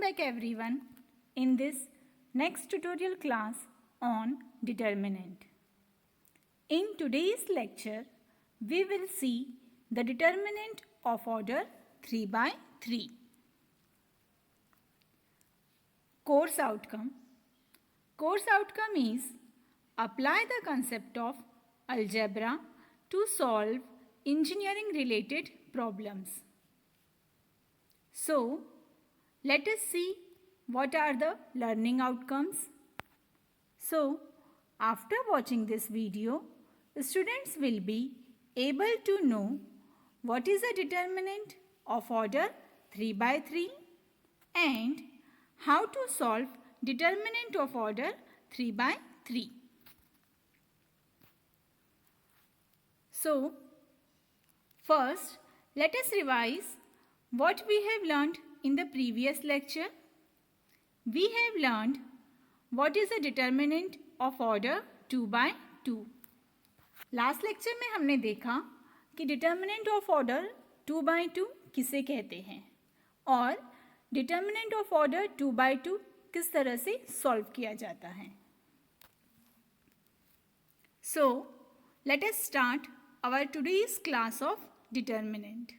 back everyone in this next tutorial class on determinant. In today's lecture, we will see the determinant of order 3 by 3. Course outcome. Course outcome is apply the concept of algebra to solve engineering related problems. So, let us see what are the learning outcomes. So, after watching this video, students will be able to know what is the determinant of order 3 by 3 and how to solve determinant of order 3 by 3. So, first let us revise what we have learned in the previous lecture. We have learned what is the determinant of order 2 by 2. Last lecture में हमने देखा कि determinant of order 2 by 2 किसे कहते हैं और determinant of order 2 by 2 किस तरह से सॉल्व किया जाता है. So let us start our today's class of determinant.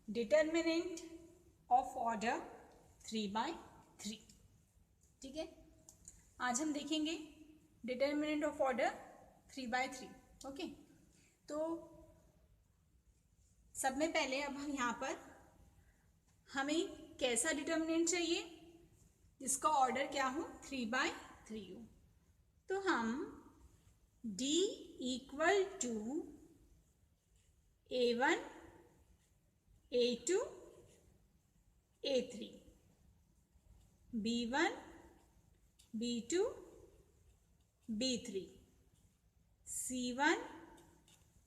Determinant of order 3 by 3. ठीक है, आज हम देखेंगे determinant of order 3 by 3. Okay, तो सब में पहले अब हम यहाँ पर हमें कैसा डिटर्मिनेंट चाहिए जिसका ऑर्डर क्या हो 3 बाई 3 हो. तो हम D equal to A1 A2 A3 B1 B2 B3 C1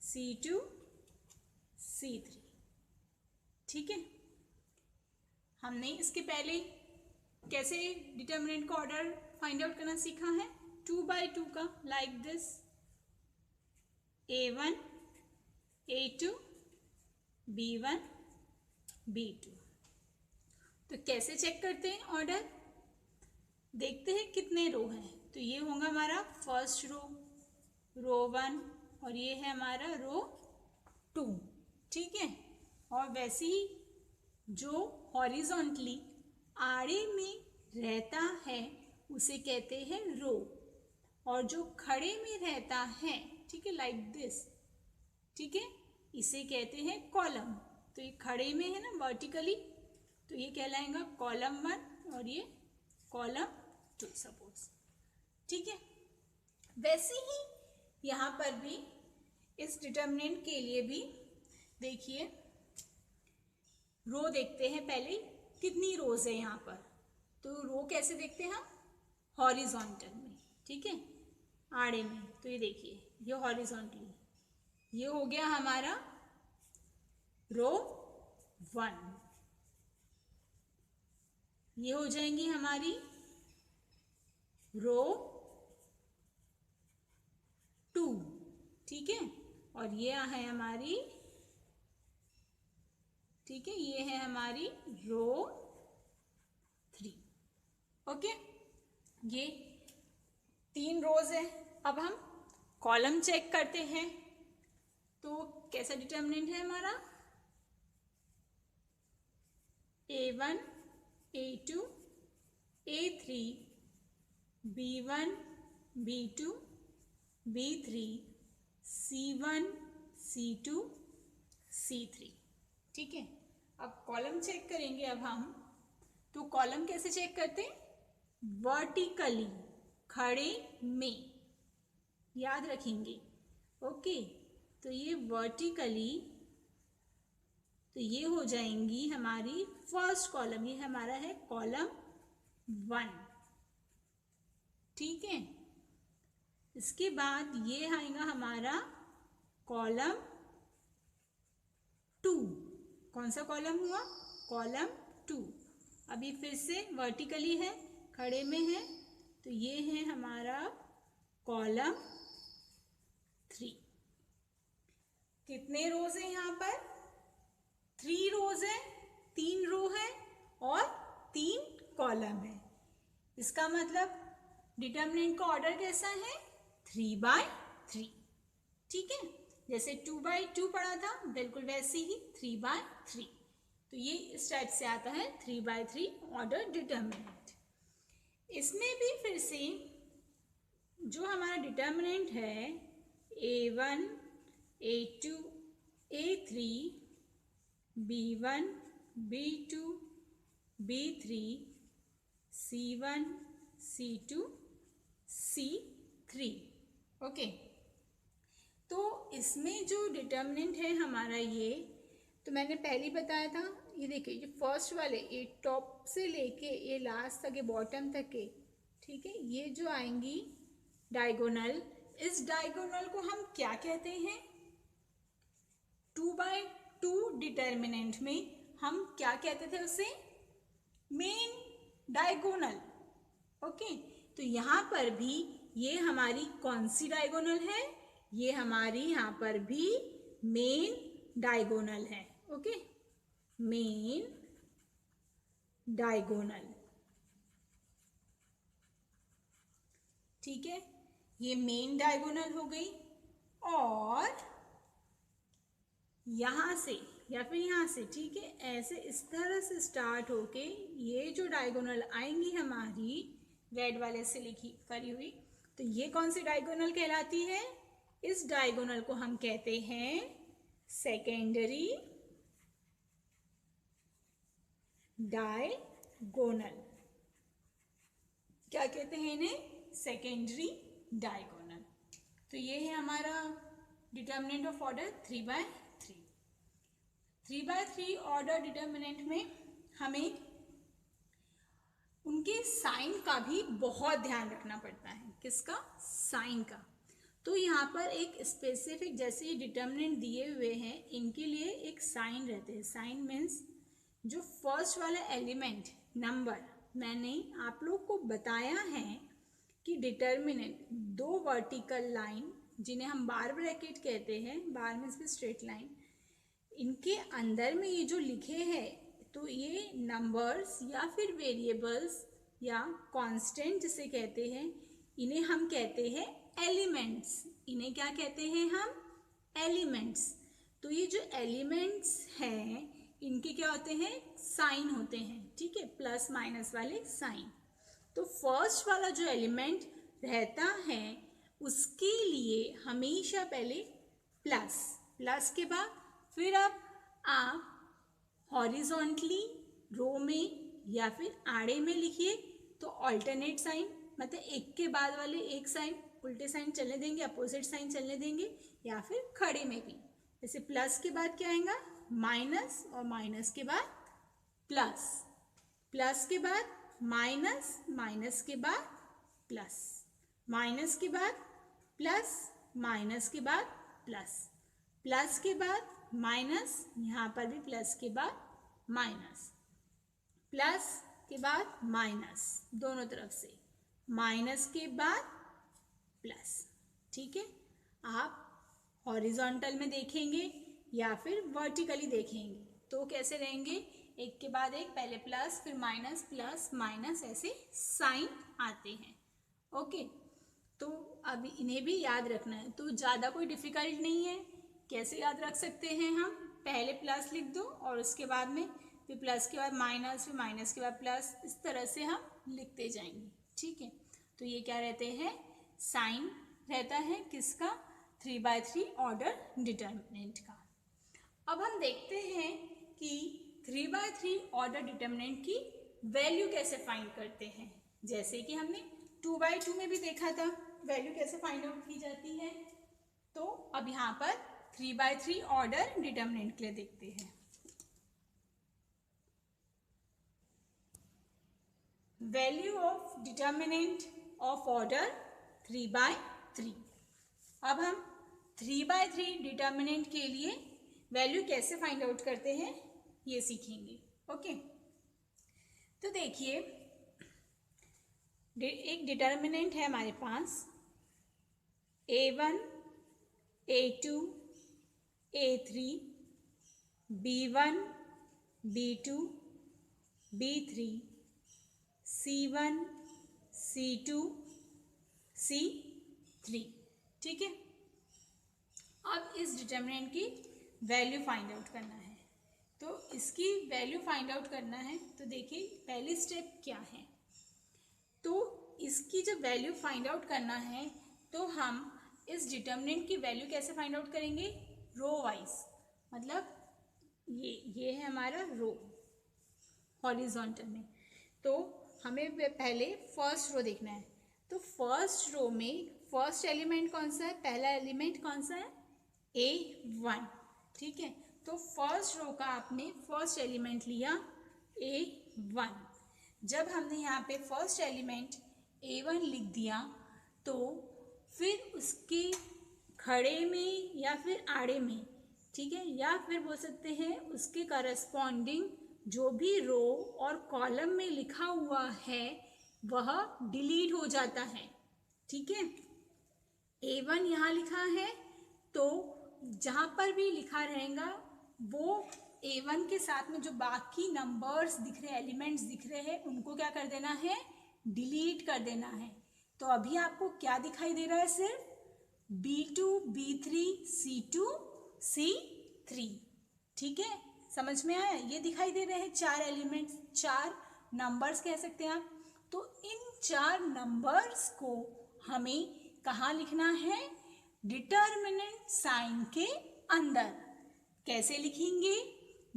C2 C3. ठीक है, हमने इसके पहले कैसे डिटर्मिनेंट का ऑर्डर फाइंड आउट करना सीखा है 2 बाई 2 का, like this A1 A2 B1 B2. तो कैसे चेक करते हैं ऑर्डर, देखते हैं कितने रो हैं. तो ये होगा हमारा फर्स्ट रो 1 और ये है हमारा रो 2. ठीक है, और वैसे ही जो हॉरिजॉन्टली आड़े में रहता है उसे कहते हैं रो, और जो खड़े में रहता है, ठीक है, लाइक दिस, ठीक है, इसे कहते हैं कॉलम. तो ये खड़े में है ना वर्टिकली, तो ये कहलाएगा कॉलम 1 और ये कॉलम 2 सपोज. ठीक है, वैसे ही यहाँ पर भी इस डिटर्मिनेंट के लिए भी देखिए रो देखते हैं पहले कितनी रोज है यहाँ पर. तो रो कैसे देखते हैं हम हॉरिजॉन्टल में, ठीक है, आड़े में. तो ये देखिए ये हॉरिजॉन्टली, ये हो गया हमारा रो 1, ये हो जाएंगी हमारी रो 2. ठीक है, और ये है हमारी, ठीक है, ये है हमारी रो 3. ओके, ये 3 रोज है. अब हम कॉलम चेक करते हैं. तो कैसा डिटर्मिनेंट है हमारा A1 A2 A3 B1 B2 B3 C1 C2 C3. ठीक है, अब कॉलम चेक करेंगे. अब हम तो कॉलम कैसे चेक करते हैं, वर्टिकली, खड़े में, याद रखेंगे. ओके, तो ये वर्टिकली, तो ये हो जाएंगी हमारी फर्स्ट कॉलम, ये हमारा है कॉलम 1. ठीक है, इसके बाद ये आएगा हमारा कॉलम 2. कौन सा कॉलम हुआ, कॉलम 2. अभी फिर से वर्टिकली है, खड़े में है, तो ये है हमारा कॉलम 3. कितने रोज हैं यहाँ पर 3 कॉलम है। इसका मतलब डिटर्मिनेंट का ऑर्डर कैसा है? 3/3। ठीक है, जैसे 2/2 पढ़ा था बिल्कुल वैसे ही 3/3। तो ये इस टाइप से आता है 3/3 ऑर्डर डिटर्मिनेंट। इसमें भी फिर से जो हमारा डिटर्मिनेंट है A1, A2, A3, B1, B2, B3, C1, C2, C3। Okay, तो इसमें जो डिटर्मिनेंट है हमारा ये, तो मैंने पहले ही बताया था, ये देखिए ये फर्स्ट वाले, ये टॉप से लेके ये लास्ट तक, ये बॉटम तक के, ठीक है, ये जो आएंगी डायगोनल, इस डायगोनल को हम क्या कहते हैं? 2/2 डिटर्मिनेंट में हम क्या कहते थे उसे? Main diagonal. ओके, तो यहाँ पर भी ये हमारी कौन सी डायगोनल है? ये हमारी यहाँ पर भी मेन डायगोनल है। Okay, main diagonal. ठीक है, ये मेन डायगोनल हो गई। और यहाँ से या फिर यहाँ से, ठीक है, ऐसे इस तरह से स्टार्ट होके ये जो डायगोनल आएंगी हमारी रेड वाले से लिखी करी हुई, तो ये कौन सी डायगोनल कहलाती है? इस डायगोनल को हम कहते हैं सेकेंडरी डायगोनल। क्या कहते हैं इन्हें? Secondary diagonal. तो ये है हमारा determinant of order 3/3। 3/3 order determinant में हमें उनके साइन का भी बहुत ध्यान रखना पड़ता है। किसका? साइन का। तो यहाँ पर एक स्पेसिफिक, जैसे ये डिटर्मिनेंट दिए हुए हैं, इनके लिए एक साइन रहते हैं। साइन मीन्स जो फर्स्ट वाला एलिमेंट नंबर, मैंने आप लोग को बताया है कि डिटर्मिनेंट दो वर्टिकल लाइन, जिन्हें हम बार ब्रैकेट कहते हैं, बार मीन्स भी स्ट्रेट लाइन, इनके अंदर में ये जो लिखे हैं, तो ये नंबर्स या फिर वेरिएबल्स या कांस्टेंट जिसे कहते हैं, इन्हें हम कहते हैं एलिमेंट्स। इन्हें क्या कहते हैं हम? एलिमेंट्स। तो ये जो एलिमेंट्स हैं, इनके क्या होते हैं? साइन होते हैं। ठीक है, प्लस माइनस वाले साइन। तो फर्स्ट वाला जो एलिमेंट रहता है उसके लिए हमेशा पहले प्लस, प्लस के बाद फिर अब आप हॉरिजॉन्टली रो में या फिर आड़े में लिखिए, तो ऑल्टरनेट साइन, मतलब एक के बाद वाले एक साइन उल्टे साइन चलने देंगे, अपोजिट साइन चलने देंगे, या फिर खड़े में भी। जैसे प्लस के बाद क्या आएगा? माइनस, और माइनस के बाद प्लस, प्लस के बाद माइनस, माइनस के बाद प्लस, माइनस के बाद प्लस, माइनस के बाद प्लस, प्लस के बाद माइनस, यहाँ पर भी प्लस के बाद माइनस, प्लस के बाद माइनस, दोनों तरफ से माइनस के बाद प्लस। ठीक है, आप हॉरिजॉन्टल में देखेंगे या फिर वर्टिकली देखेंगे तो कैसे रहेंगे? एक के बाद एक, पहले प्लस फिर माइनस, प्लस माइनस, ऐसे साइन आते हैं। ओके, तो अब इन्हें भी याद रखना है, तो ज़्यादा कोई डिफिकल्ट नहीं है। कैसे याद रख सकते हैं हम? पहले प्लस लिख दो और उसके बाद में फिर प्लस के बाद माइनस, फिर माइनस के बाद प्लस, इस तरह से हम लिखते जाएंगे। ठीक है, तो ये क्या रहते हैं? साइन रहता है किसका? 3/3 ऑर्डर डिटर्मिनेंट का। अब हम देखते हैं कि 3/3 ऑर्डर डिटर्मिनेंट की वैल्यू कैसे फाइंड करते हैं। जैसे कि हमने 2/2 में भी देखा था वैल्यू कैसे फाइंड आउट की जाती है, तो अब यहाँ पर 3/3 ऑर्डर डिटर्मिनेंट के लिए देखते हैं। Value of determinant of order 3/3। अब हम 3/3 डिटर्मिनेंट के लिए वैल्यू कैसे फाइंड आउट करते हैं ये सीखेंगे। ओके, तो देखिए एक डिटर्मिनेंट है हमारे पास A1, A2, A3, B1, B2, B3, C1, C2, C3। ठीक है, अब इस डिटर्मिनेंट की वैल्यू फाइंड आउट करना है। तो इसकी वैल्यू फाइंड आउट करना है तो देखिए पहली स्टेप क्या है। तो इसकी जब वैल्यू फाइंड आउट करना है तो हम इस डिटर्मिनेंट की वैल्यू कैसे फाइंड आउट करेंगे, रो वाइज। मतलब ये है हमारा रो हॉरिजॉन्टल में। तो हमें पहले फर्स्ट रो देखना है। तो फर्स्ट रो में फर्स्ट एलिमेंट कौन सा है, पहला एलिमेंट कौन सा है, A1। ठीक है, तो फर्स्ट रो का आपने फर्स्ट एलिमेंट लिया A1। जब हमने यहाँ पे फर्स्ट एलिमेंट A1 लिख दिया तो फिर उसके खड़े में या फिर आड़े में, ठीक है, या फिर बोल सकते हैं उसके करस्पॉन्डिंग जो भी रो और कॉलम में लिखा हुआ है वह डिलीट हो जाता है। ठीक है, A1 यहाँ लिखा है तो जहाँ पर भी लिखा रहेगा वो A1 के साथ में जो बाकी नंबर्स दिख रहे हैं, एलिमेंट्स दिख रहे हैं, उनको क्या कर देना है, डिलीट कर देना है। तो अभी आपको क्या दिखाई दे रहा है, सिर्फ B2, B3, C2, C3। ठीक है, समझ में आया, ये दिखाई दे रहे हैं चार एलिमेंट्स, चार नंबर्स कह सकते हैं आप। तो इन चार नंबर्स को हमें कहाँ लिखना है, डिटर्मिनेंट साइन के अंदर। कैसे लिखेंगे,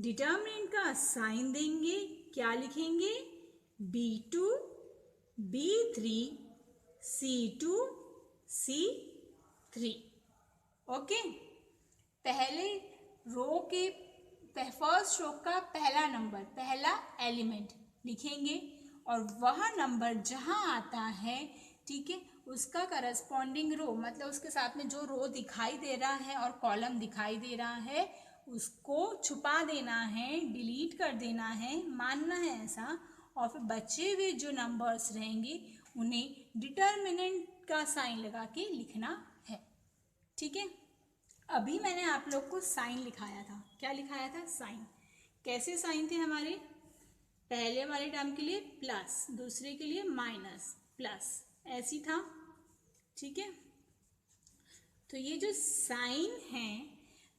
डिटर्मिनेंट का साइन देंगे, क्या लिखेंगे, B2, B3, C2, C3। Okay, पहले रो के फर्स्ट रो का पहला नंबर, पहला एलिमेंट लिखेंगे और वह नंबर जहाँ आता है, ठीक है, उसका करस्पॉन्डिंग रो, मतलब उसके साथ में जो रो दिखाई दे रहा है और कॉलम दिखाई दे रहा है उसको छुपा देना है, डिलीट कर देना है, मानना है ऐसा। और फिर बचे हुए जो नंबर्स रहेंगे उन्हें डिटर्मिनेंट का साइन लगा के लिखना है। ठीक है, अभी मैंने आप लोग को साइन लिखाया था, क्या लिखाया था, साइन। कैसे साइन थे हमारे, पहले वाले टर्म के लिए प्लस, दूसरे के लिए माइनस, प्लस, ऐसी था। ठीक है, तो ये जो साइन है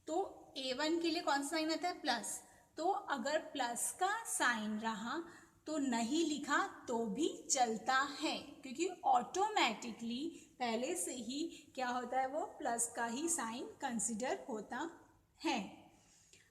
तो A1 के लिए कौन सा साइन आता है, प्लस। तो अगर प्लस का साइन रहा तो नहीं लिखा तो भी चलता है, क्योंकि ऑटोमेटिकली पहले से ही क्या होता है, वो प्लस का ही साइन कंसिडर होता है।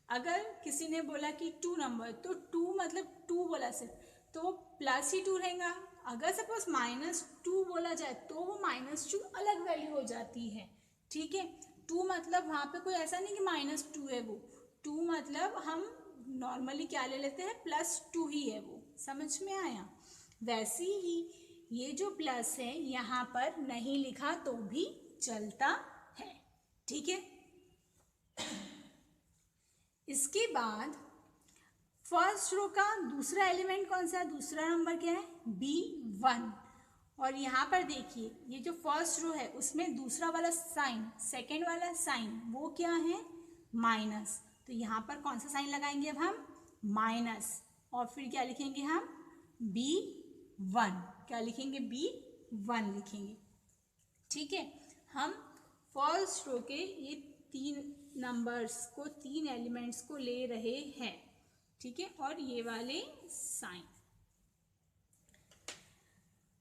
अगर किसी ने बोला कि 2 नंबर, तो 2 मतलब 2 बोला सिर्फ, तो प्लस ही 2 रहेगा। अगर सपोज -2 बोला जाए तो वो -2 अलग वैल्यू हो जाती है। ठीक है, 2 मतलब वहाँ पे कोई ऐसा नहीं कि -2 है, वो 2 मतलब हम नॉर्मली क्या ले लेते हैं, +2 ही है वो। समझ में आया, वैसे ही ये जो प्लस है यहाँ पर नहीं लिखा तो भी चलता है। ठीक है, इसके बाद फर्स्ट रो का दूसरा एलिमेंट कौन सा है, दूसरा नंबर क्या है, B1। और यहाँ पर देखिए ये जो फर्स्ट रो है उसमें दूसरा वाला साइन, सेकेंड वाला साइन, वो क्या है, माइनस। तो यहाँ पर कौन सा साइन लगाएंगे अब हम, माइनस, और फिर क्या लिखेंगे हम, B1। क्या लिखेंगे, B1 लिखेंगे। ठीक है, हम फर्स्ट रो के ये 3 नंबर्स को, 3 एलिमेंट्स को ले रहे हैं। ठीक है, और ये वाले साइन।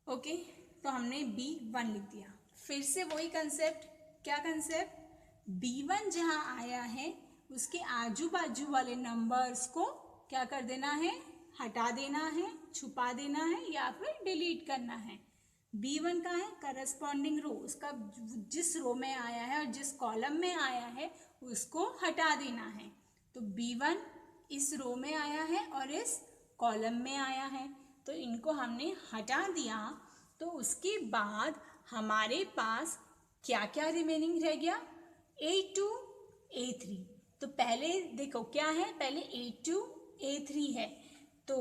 ओके, तो हमने B1 लिख दिया। फिर से वही कंसेप्ट, क्या कंसेप्ट, B1 जहाँ आया है उसके आजू बाजू वाले नंबर्स को क्या कर देना है, हटा देना है, छुपा देना है या फिर डिलीट करना है। B1 का है करस्पॉन्डिंग रो, उसका जिस रो में आया है और जिस कॉलम में आया है उसको हटा देना है। तो B1 इस रो में आया है और इस कॉलम में आया है, तो इनको हमने हटा दिया। तो उसके बाद हमारे पास क्या क्या रिमेनिंग रह गया, A2, A3। तो पहले देखो क्या है, पहले A2, A3 है, तो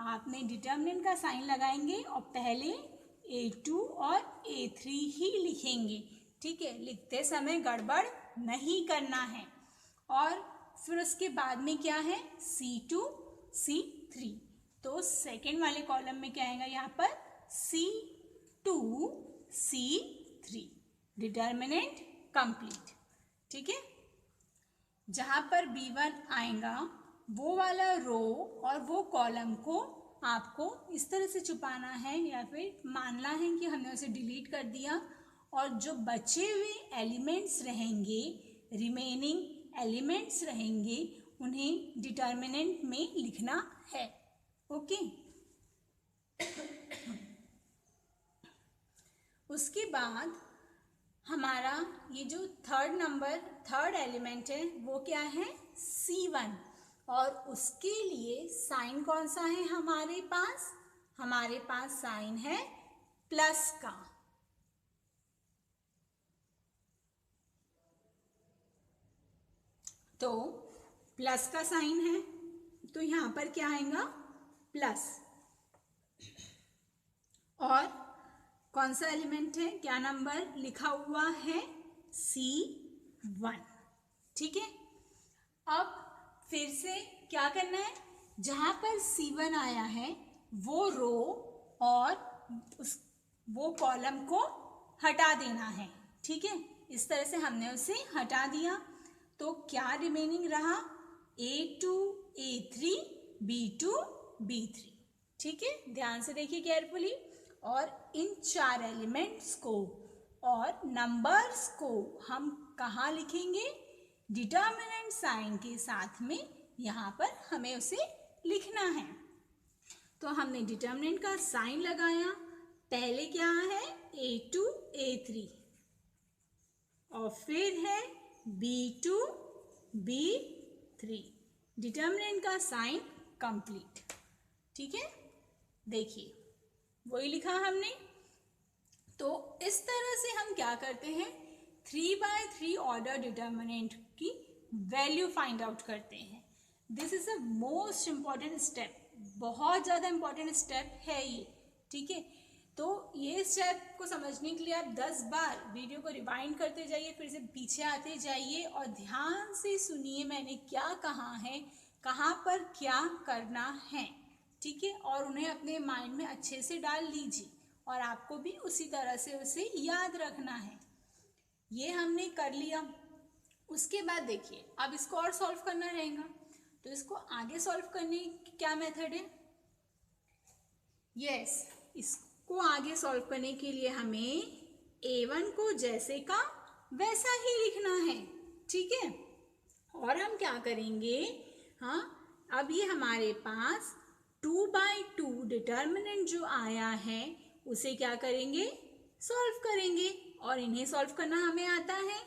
आपने डिटर्मिनेंट का साइन लगाएंगे और पहले A2 और A3 ही लिखेंगे। ठीक है, लिखते समय गड़बड़ नहीं करना है। और फिर उसके बाद में क्या है, C2, C3। तो सेकेंड वाले कॉलम में क्या आएगा यहाँ पर C2 C3, डिटर्मिनेंट कंप्लीट। ठीक है, जहाँ पर B1 आएगा वो वाला रो और वो कॉलम को आपको इस तरह से छुपाना है या फिर मानना है कि हमने उसे डिलीट कर दिया, और जो बचे हुए एलिमेंट्स रहेंगे, रिमेनिंग एलिमेंट्स रहेंगे, उन्हें डिटर्मिनेंट में लिखना है। ओके, उसके बाद हमारा ये जो थर्ड एलिमेंट है वो क्या है C1, और उसके लिए साइन कौन सा है हमारे पास? हमारे पास साइन है प्लस का। तो प्लस का साइन है तो यहाँ पर क्या आएगा प्लस, और कौन सा एलिमेंट है, क्या नंबर लिखा हुआ है C1। ठीक है, अब फिर से क्या करना है, जहाँ पर C1 आया है वो रो और वो कॉलम को हटा देना है। ठीक है, इस तरह से हमने उसे हटा दिया, तो क्या रिमेनिंग रहा A2 A3 B2 B3। ठीक है, ध्यान से देखिए केयरफुली, और इन चार एलिमेंट्स को और नंबर्स को हम कहाँ लिखेंगे? डिटर्मिनेंट साइन के साथ में यहाँ पर हमें उसे लिखना है। तो हमने डिटर्मिनेंट का साइन लगाया, पहले क्या है A2 A3 और फिर है B2 B3, डिटर्मिनेंट का साइन कंप्लीट। ठीक है, देखिए वही लिखा हमने। तो इस तरह से हम क्या करते हैं, 3/3 ऑर्डर डिटर्मिनेंट की वैल्यू फाइंड आउट करते हैं। This is a most important step, बहुत ज़्यादा इम्पॉर्टेंट स्टेप है ये। ठीक है, तो ये स्टेप को समझने के लिए आप 10 बार वीडियो को रिवाइंड करते जाइए, फिर से पीछे आते जाइए और ध्यान से सुनिए मैंने क्या कहा है, कहाँ पर क्या करना है। ठीक है, और उन्हें अपने माइंड में अच्छे से डाल लीजिए, और आपको भी उसी तरह से उसे याद रखना है। ये हमने कर लिया। उसके बाद देखिए अब इसको और सॉल्व करना रहेगा, तो इसको आगे सॉल्व करने की क्या मेथड है? यस, इसको आगे सॉल्व करने के लिए हमें A1 को जैसे का वैसा ही लिखना है। ठीक है, और हम क्या करेंगे, हाँ अब ये हमारे पास 2/2 डिटर्मिनेंट जो आया है उसे क्या करेंगे, सॉल्व करेंगे, और इन्हें सॉल्व करना हमें आता है।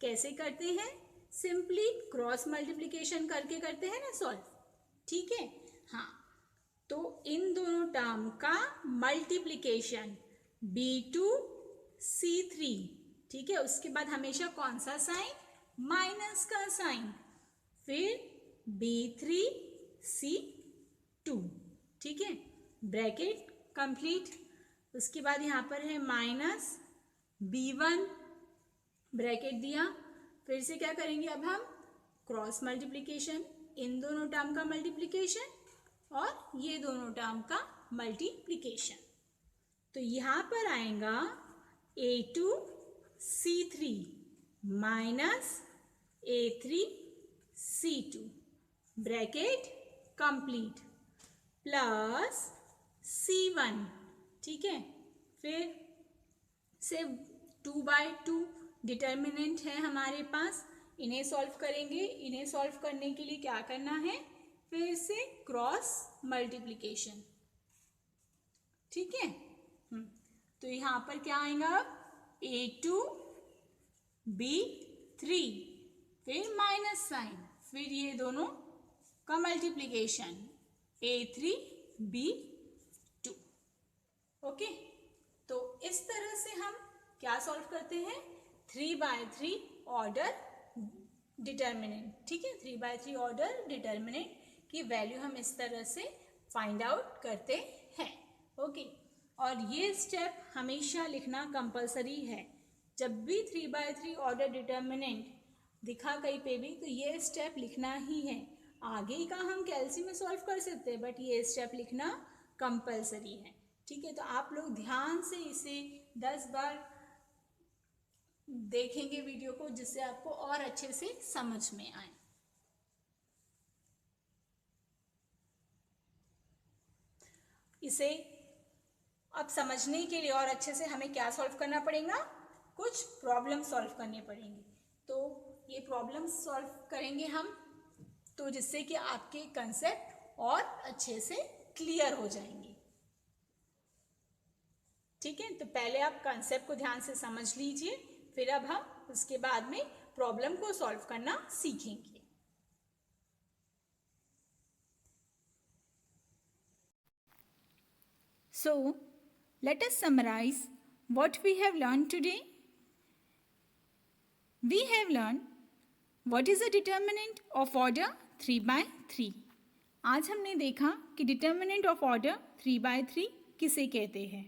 कैसे करते हैं? सिंपली क्रॉस मल्टीप्लिकेशन करके करते हैं ना सॉल्व। ठीक है, हाँ, तो इन दोनों टर्म का मल्टीप्लिकेशन B2 C3। ठीक है, उसके बाद हमेशा कौन सा साइन? माइनस का साइन, फिर B3 C2। ठीक है, ब्रैकेट कंप्लीट। उसके बाद यहाँ पर है माइनस B1, ब्रैकेट दिया, फिर से क्या करेंगे अब हम? क्रॉस मल्टीप्लिकेशन, इन दोनों टर्म का मल्टीप्लिकेशन और ये दोनों टर्म का मल्टीप्लिकेशन। तो यहाँ पर आएगा A2 C3 minus A3 C2, bracket complete, plus C1। ठीक है, फिर से 2/2 डिटर्मिनेंट है हमारे पास, इन्हें सॉल्व करेंगे। इन्हें सॉल्व करने के लिए क्या करना है? फिर से क्रॉस मल्टीप्लिकेशन। ठीक है, तो यहाँ पर क्या आएगा अब? A2 B3, फिर माइनस साइन, फिर ये दोनों का मल्टीप्लिकेशन A3 B2। ओके, तो इस तरह से हम क्या सॉल्व करते हैं? 3/3 ऑर्डर डिटर्मिनेंट। ठीक है, 3/3 ऑर्डर डिटर्मिनेंट की वैल्यू हम इस तरह से फाइंड आउट करते हैं। ओके, और ये स्टेप हमेशा लिखना कंपलसरी है। जब भी 3/3 ऑर्डर डिटर्मिनेंट दिखा कहीं पे भी तो ये स्टेप लिखना ही है। आगे का हम कैलसी में सॉल्व कर सकते हैं, बट ये स्टेप लिखना कंपलसरी है। ठीक है, तो आप लोग ध्यान से इसे 10 बार देखेंगे वीडियो को, जिससे आपको और अच्छे से समझ में आए। इसे अब समझने के लिए और अच्छे से हमें क्या सॉल्व करना पड़ेगा, कुछ प्रॉब्लम सॉल्व करने पड़ेंगे। तो ये प्रॉब्लम सॉल्व करेंगे हम, तो जिससे कि आपके कंसेप्ट और अच्छे से क्लियर हो जाएंगे। ठीक है, तो पहले आप कंसेप्ट को ध्यान से समझ लीजिए, फिर अब हम उसके बाद में प्रॉब्लम को सॉल्व करना सीखेंगे। So, let us summarize what we have learned today. We have learned what is the determinant of order 3 by 3. आज हमने देखा कि determinant of order 3 by 3 किसे कहते हैं,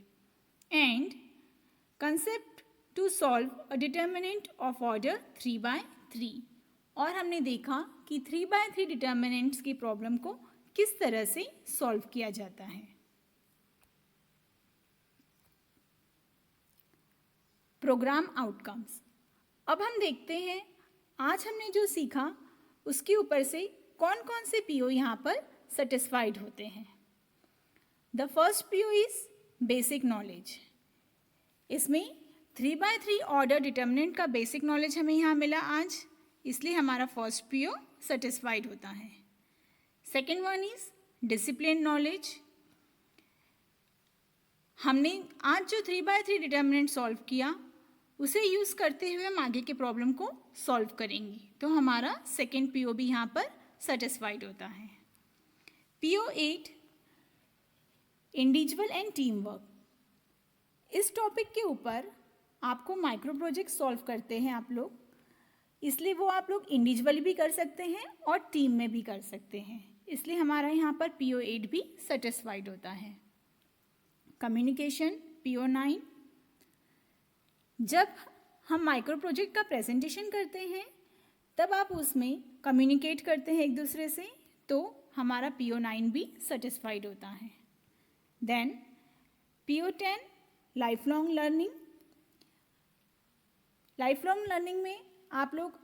and concept to solve a determinant of order 3 by 3. और हमने देखा कि 3 by 3 determinants की प्रॉब्लम को किस तरह से सॉल्व किया जाता है। Program outcomes. अब हम देखते हैं आज हमने जो सीखा उसके ऊपर से कौन कौन से पीओ यहाँ पर सेटिस्फाइड होते हैं। The first PO is basic knowledge. इसमें 3 by 3 ऑर्डर डिटर्मिनेंट का बेसिक नॉलेज हमें यहाँ मिला आज, इसलिए हमारा फर्स्ट पीओ सेटिस्फाइड होता है। Second one is discipline knowledge. हमने आज जो 3 by 3 डिटर्मिनेंट सॉल्व किया उसे यूज़ करते हुए हम आगे के प्रॉब्लम को सॉल्व करेंगे, तो हमारा सेकेंड पीओ भी यहाँ पर सेटिस्फाइड होता है। PO 8 individual and team work. इस टॉपिक के ऊपर आपको माइक्रो प्रोजेक्ट सॉल्व करते हैं आप लोग, इसलिए वो आप लोग इंडिविजुअली भी कर सकते हैं और टीम में भी कर सकते हैं, इसलिए हमारा यहाँ पर पीओ 8 भी सेटिस्फाइड होता है। Communication PO 9। जब हम माइक्रो प्रोजेक्ट का प्रेजेंटेशन करते हैं तब आप उसमें कम्युनिकेट करते हैं एक दूसरे से, तो हमारा पीओ 9 भी सेटिस्फाइड होता है। Then PO 10 life long learning. Life long learning में आप लोग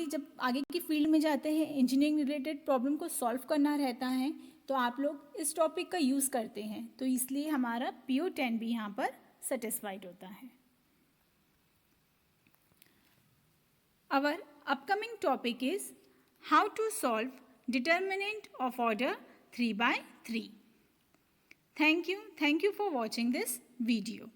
जब आगे की फील्ड में जाते हैं, इंजीनियरिंग रिलेटेड प्रॉब्लम को सॉल्व करना रहता है, तो आप लोग इस टॉपिक का यूज़ करते हैं, तो इसलिए हमारा पीओ 10 भी यहाँ पर सेटिस्फाइड होता है। Our upcoming topic is how to solve determinant of order 3 by 3. Thank you for watching this video.